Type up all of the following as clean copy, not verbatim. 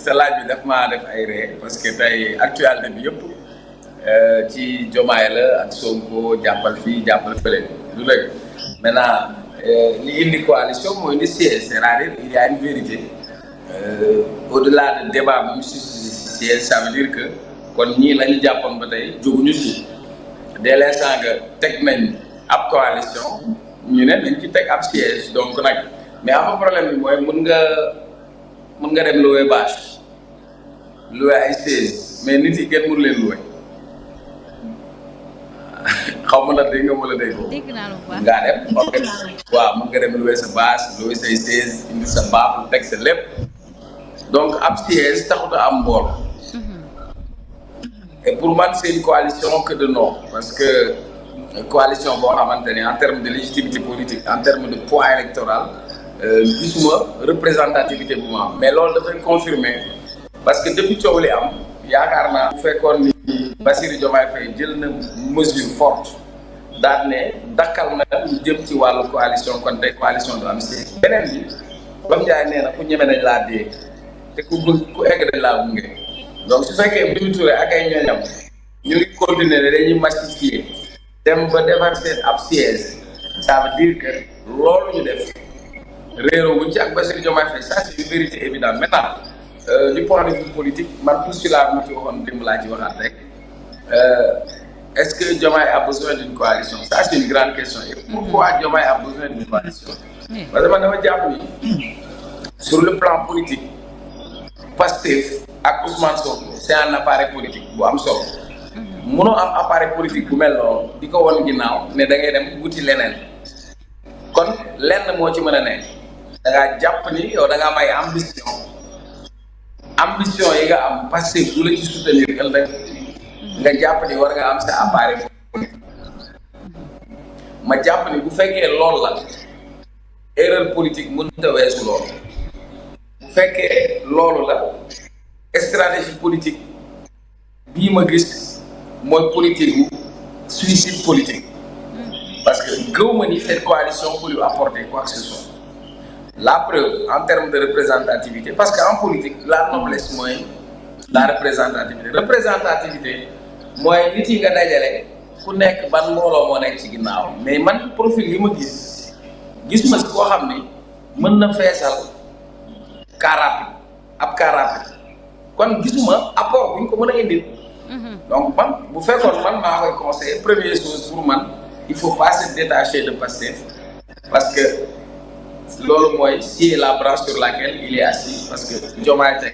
sa laaj bi daf maa def ay ree parce que tey actualité bi yëpp ci Diomaye la ak Sonko jàppal fii jàppal fële du dëgg maintenant li indi coalition mooy indi siège c'est-à-dire il y a une vérité au-delà de débat bi si siège ça veut dire que kon ñii la ñu jàppoon ba tey jóguñu si dès l'instant que teg nañ ab coalition ñu ne dañ ci teg ab siège donc nag mais am problème bi mooy mën nga dem louer bâche louer ay siège mais nit yi kenn mënu leen louer xaw ma la dégg nga wala dégg ngaa dem waaw mën nga dem louer sa bâche louer say siège indi sa baax teg sa lépp donc ab siège taxut a am mbool et pour moi c'est une coalition que de nom parce que coalition boo xamante ne en termes de légitimité politique en termes de poids électoral gisuma représentativité bu mu am mais loolu dafay confirmer parce que depuis coow li am yaakaar naa bu fekkoon ni Bassirou Diomaye Faye jël na mesure forte daal ne dakkal na lu jëm ci wàllu coalition kon tey coalition du am si beneen bi Bam Ndiaye nee na ku ñeme nañ laa dee te ku egg dañ laa gunge donc su fekkee Mimi Touré ak ay ñooñam ñu ngi continuer dañuy massifier dem ba defar seen ab siège ça veut dire que loolu ñu def réeroo wuñ ci ak Bassirou Diomaye Faye ça c'est une vérité évidente maintenant du point de vue politique man postulat mu ci waxoon démb laa ci waxaat rek est-ce que Diomaye a besoin d'une coalition ça c'est une grande question et pourquoi Diomaye a besoin d'une coalition parce que man dama jàpp ni sur le plan politique Pastef ak Ousmane Sonko c'est un appareil politique bu am solo mënoo am appareil politique bu mel noonu di ko won ginnaaw ne da ngay dem wuti leneen kon lenn moo ci mën a ne da ngaa jàpp ni yow da ngaa may ambition yi nga am Pastef du la ci soutenir ëllëg nga jàpp ni war nga am sa appareil politique ma jàpp ni bu fekkee loolu la erreur politique mënut a weesu loolu bu fekkee loolu la stratégie politique bii ma gis mooy politique bu suicide politique parce que gëw ma ni cette coalition pour lui apporter quoi que ce soit la preuve en termes de représentativité parce que en politique la noblesse mooy la représentativité mooy nit yi nga dajale ku nekk ban mbooloo moo nekk ci ginnaaw mais man profil yi ma gis ma si koo xam ni mën na feesal car rapide ab car rapide kon gisuma apport bu ñu ko mën a indil donc man bu fekkoon man maa koy conseiller première chose pour man il faut pas se détacher de Pastef parce que loolu mooy scier la branche sur laquelle il est assis parce que Diomaye tey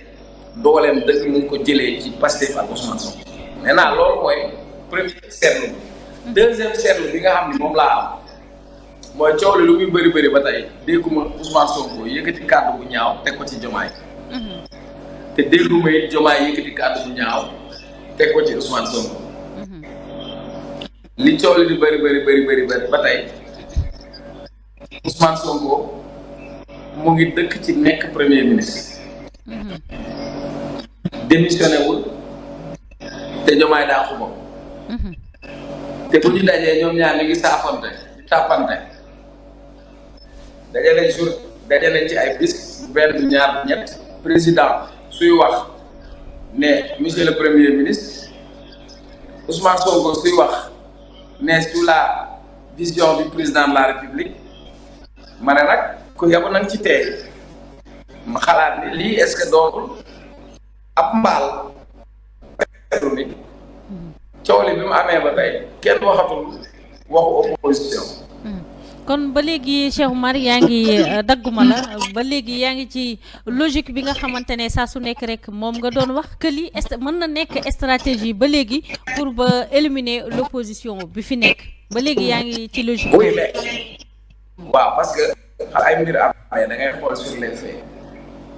dooleem dëgg mu ngi ko jëlee ci Pastef ak Ousmane Sonko maintenant loolu mooy premier seetlu bi deuxième seetlu bi nga xam ni moom laa am mooy coow li lu muy bëri ba tey dégguma Ousmane Sonko yëkkati kàddu bu ñaaw teg ko ci Diomaye te dégguma it Diomaye yëkkati kàddu bu ñaaw teg ko ci Ousmane Sonko li coow li di bëri ba tey Ousmane Sonko mu ngi dëkk ci nekk premier ministre démissionné wul te Diomaye daa xuma te bu ñu dajee ñoom ñaar ñu ngi saafante di tàppante daje nañ ci ay bis benn ñaar ñett président suy wax ne monsieur le premier ministre Ousmane Sonko suy wax ne sous la vision du président de la République ma ne nag ku yabu nag ci tey ma xalaat ni lii est-ce que doonul ab mbaal ni coow li bi mu amee ba tey kenn waxatul waxu opposition kon ba léegi Cheikh Oumar yaa ngi dagguma la ba léegi yaa ngi ci logique bi nga xamante ne saa su nekk rek moom nga doon wax que li mën na nekk stratégie ba léegi pour ba éliminer l'opposition bi fi nekk ba léegi yaa ngi ci logique. oui mais waaw parce que xal ay mbir am da ngay xool sur les faits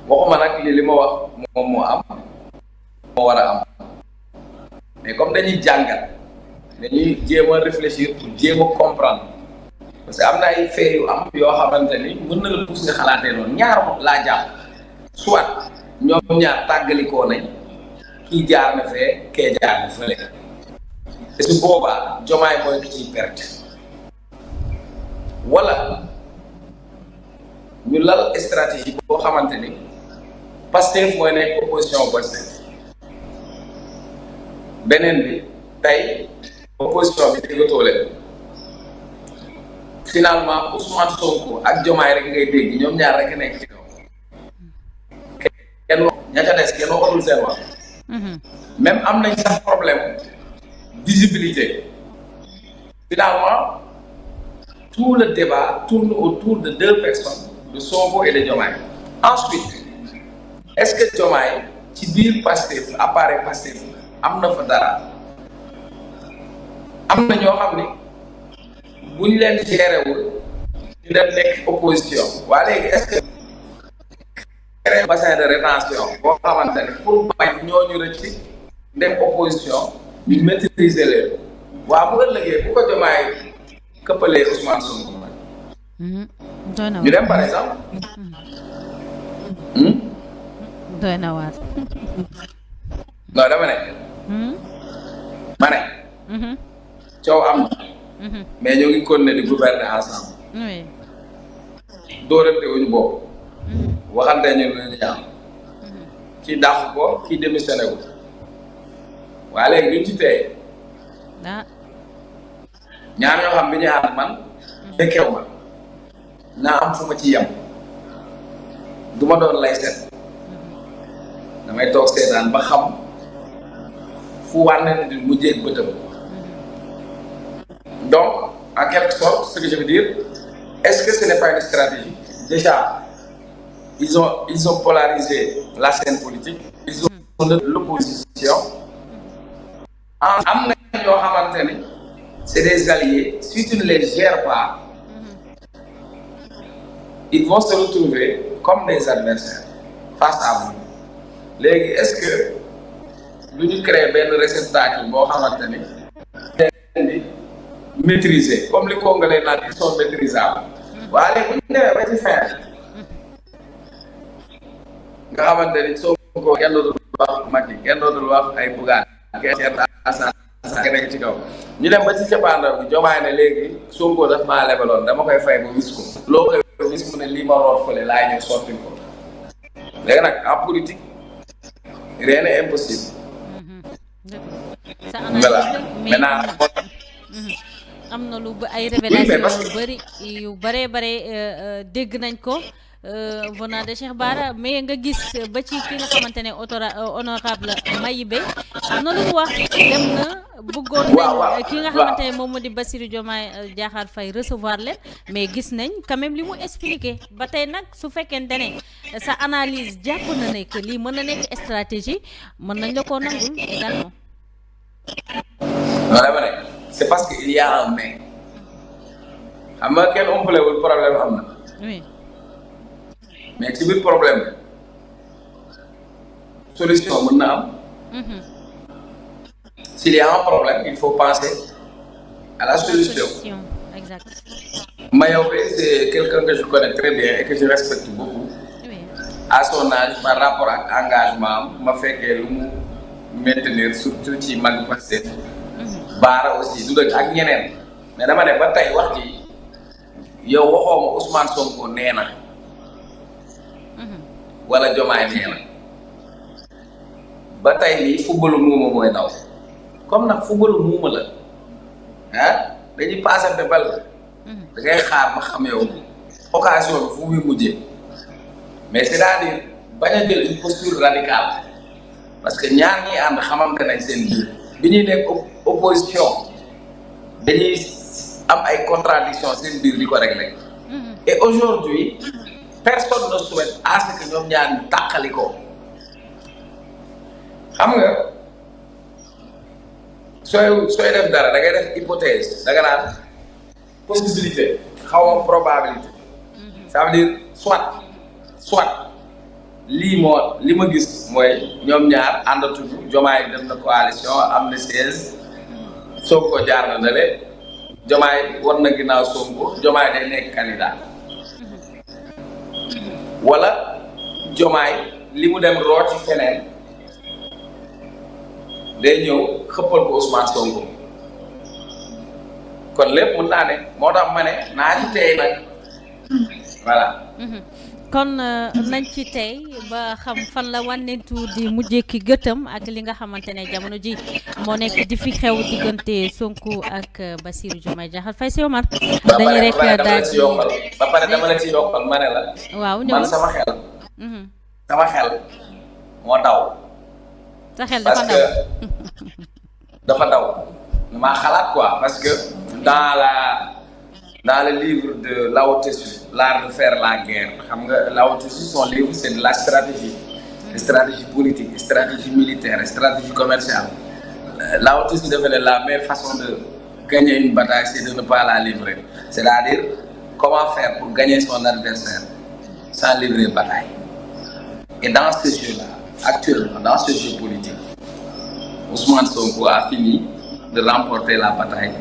waxuma nag li ma wax moom moo am moo war a am mais comme dañuy jàngat dañuy jéem a réfléchir pour jéem a comprendre. parce que am na ay faits yu am yoo xamante ni mën na la pousse nga xalaatee noonu ñaar laa jàpp soit ñoom ñaar tàggalikoo nañ kii jaar na fee kee jaar na fële te su boobaa Diomaye mooy ki ciy perte wala ñu lal stratégie boo xamante ni Pastef mooy nekk opposition Pastef beneen bi tey opposition bi déggatoo leen finalement Ousmane Sonko ak Diomaye rek ngay dégg ñoom ñaar rek nekk ci kaw kenn ña ca des kenn waxatul seen wax même am nañ sax problème visibilité finalement tout le débat tourne autour de deux personnes de Sonko et de Diomaye ensuite est-ce que Diomaye ci biir Pastef appareil Pastef am na fa dara am na ñoo xam ni buñ leen gérewul ñu dem nekk opposition waa léegi est-ce que créer bassin de rétention boo xamante ne pour bañ ñooñu rëcc dem opposition ñu maîtriser leen waa bu ëllëgee bu ko Diomaye këppalee Ousmane Sonko ñu dem par exemple doy na waar non dama ne ma ne coow am na mais ñoo ngi continuer di gouverner ensemble dóorante wuñu bopp waxante ñu lu ñaaw kii dàq ko kii démissionné wu waaye léegi duñ ci tey ñaar ñoo xam bi ñu ànd man fekkew ma naa am fu ma ci yem du ma doon lay set damay toog seetaan ba xam fu wànne di mujjee bëtam donc en quelque sorte ce que je veux dire est-ce que ce n'est pas une stratégie déjà ils ont polarisé la scène politique ils ont l'opposition am na ñoo xamante ni c'est des alliés si tu ne les gères pas ils vont se retrouver comme des adversaires face à vous léegi est-ce que lu ñu créer benn réceptacle boo xamante ni di maîtriser comme li Congolais naan ils sont maîtrisables waaye léegi bu ñu demee ba ci fin nga xamante ni soo ko kenn dootul wax Macky kenn dootul wax ay Bougane kenn nekk ci kaw ñu dem ba ci cappaandaw bi Diomaye ne léegi Sonko daf maa lebaloon dama koy fay ba wis ko loo koy wis mu ne lii ma root fële laay ñëw sotti ko léegi nag en politique rien n'est impossible. Voilà maintenant am na lu ay révélation yu bëri yu bëree bëri dégg nañ ko venant de Cheikh Bara mais nga gis ba ci ki nga xamante ne honorable Mayibé am na lu mu wax dem na bëggoon nañ ki nga xamante ne moom moo di Bassirou Diomaye Diakhar Faye recevoir leen mais gis nañ quand même li mu expliqué ba tey nag su fekkente ne sa analyse jàpp na ne que lii mën na nekk stratégie mën nañ la koo nangul également. non dama ne c'est parce que il y a un mais xam nga kenn umpalewul problème am na. oui. mais ci biir problème solution mën na am. S'il y a un problème il faut penser à la solution. Exact. Mayobé c'est quelqu'un que je connais très bien et que je respecte beaucoup. Oui. À son âge par rapport ak engagement am ma fekkee lu mu maintenir surtout ci mag Pastef. Baara aussi du dëgg ak ñeneen mais dama ne ba tey wax ji yow waxoo ma Ousmane Sonko nee na. wala Diomaye nee na ba tey lii footballu muuma mooy daw comme nag footballu muuma la ah dañuy passante bal da ngay xaar ma xam yow occasion bi fu muy mujjee mais c'est-à-dire bañ a jël une posture radicale parce que ñaar ñiy ànd xamante nañ seen biir bi ñuy nekk opposition dañuy am ay contradictions seen biir di ko régler et aujourd'hui personne ne souhaite à ce que ñoom ñaar ñu tàqali ko xam nga sooy def dara da ngay def hypothèse da nga naan possibilité xaw ma probabilité ça veut dire soit lii li ma gis mooy ñoom ñaar àndatuñu Diomaye dem na coalition am na 16 Sonko jaar na ne le Diomaye war na ginnaaw Sonko Diomaye day nekk candidat wala Diomaye li mu dem root ci feneen day ñëw xëppal ko Ousmane Sonko kon lépp mën naa ne moo tax ma ne naa ci tey nag voilà. kon nañ ci tey ba xam fan la wànnentu di mujjee ki gëtëm ak li nga xamante ne jamono ji moo nekk di fi xew diggante Sonko ak Bassirou Diomaye Diakhar Faye. si Omar dañuy rek daal di ba pare dama la ci yokkal ma ne la. waaw man sama xel moo daw. sa xel dafa daw dafa daw damaa xalaat quoi parce que dans le livre de Lao Tzu, l'art de faire la guerre, Lao Tzu, son livre, c'est de la stratégie politique, stratégie militaire, stratégie commerciale. Lao Tzu devenait la meilleure façon de gagner une bataille, c'est de ne pas la livrer. C'est-à-dire, comment faire pour gagner son adversaire sans livrer bataille. Et dans ce jeu-là, actuellement, dans ce jeu politique, Ousmane Sonko a fini de remporter la bataille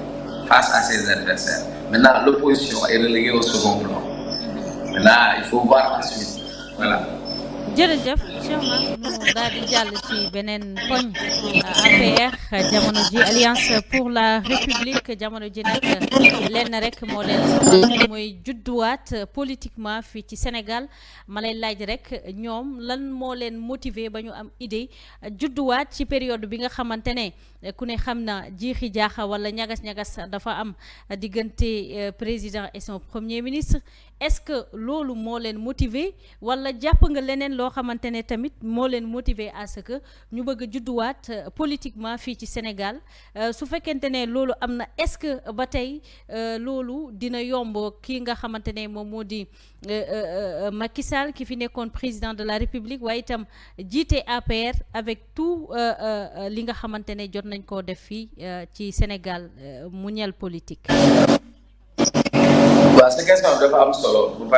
face à ses adversaires. Maintenant, l'opposition est reléguée au second plan. Maintenant, il faut voir la suite. Voilà. jërëjëf Cheikh Omar ñu daal di jàll ci beneen poñ APR jamono ji Alliance pour la République jamono ji nag lenn rek moo leen mooy judduwaat politiquement fii ci Sénégal ma lay laaj rek ñoom lan moo leen motiver ba ñu am idée judduwaat ci période bi nga xamante ne ku ne xam na jiixi jaaxa wala ñagas-ñagas dafa am diggante président et son premier ministre. Est-ce que loolu moo leen motiver wala jàpp nga leneen loo xamante ne tamit moo leen motiver à ce que ñu bëgg a judduwaat politiquement fii ci Sénégal su fekkente ne loolu am na est-ce que ba tey loolu dina yomb kii nga xamante ne moom moo di Macky Sall ki fi nekkoon président de la République waaye itam jiite APR avec tout li nga xamante ne jot nañ koo def fii ci Sénégal mu ñeel politique. waaw sa question dafa am solo bu pare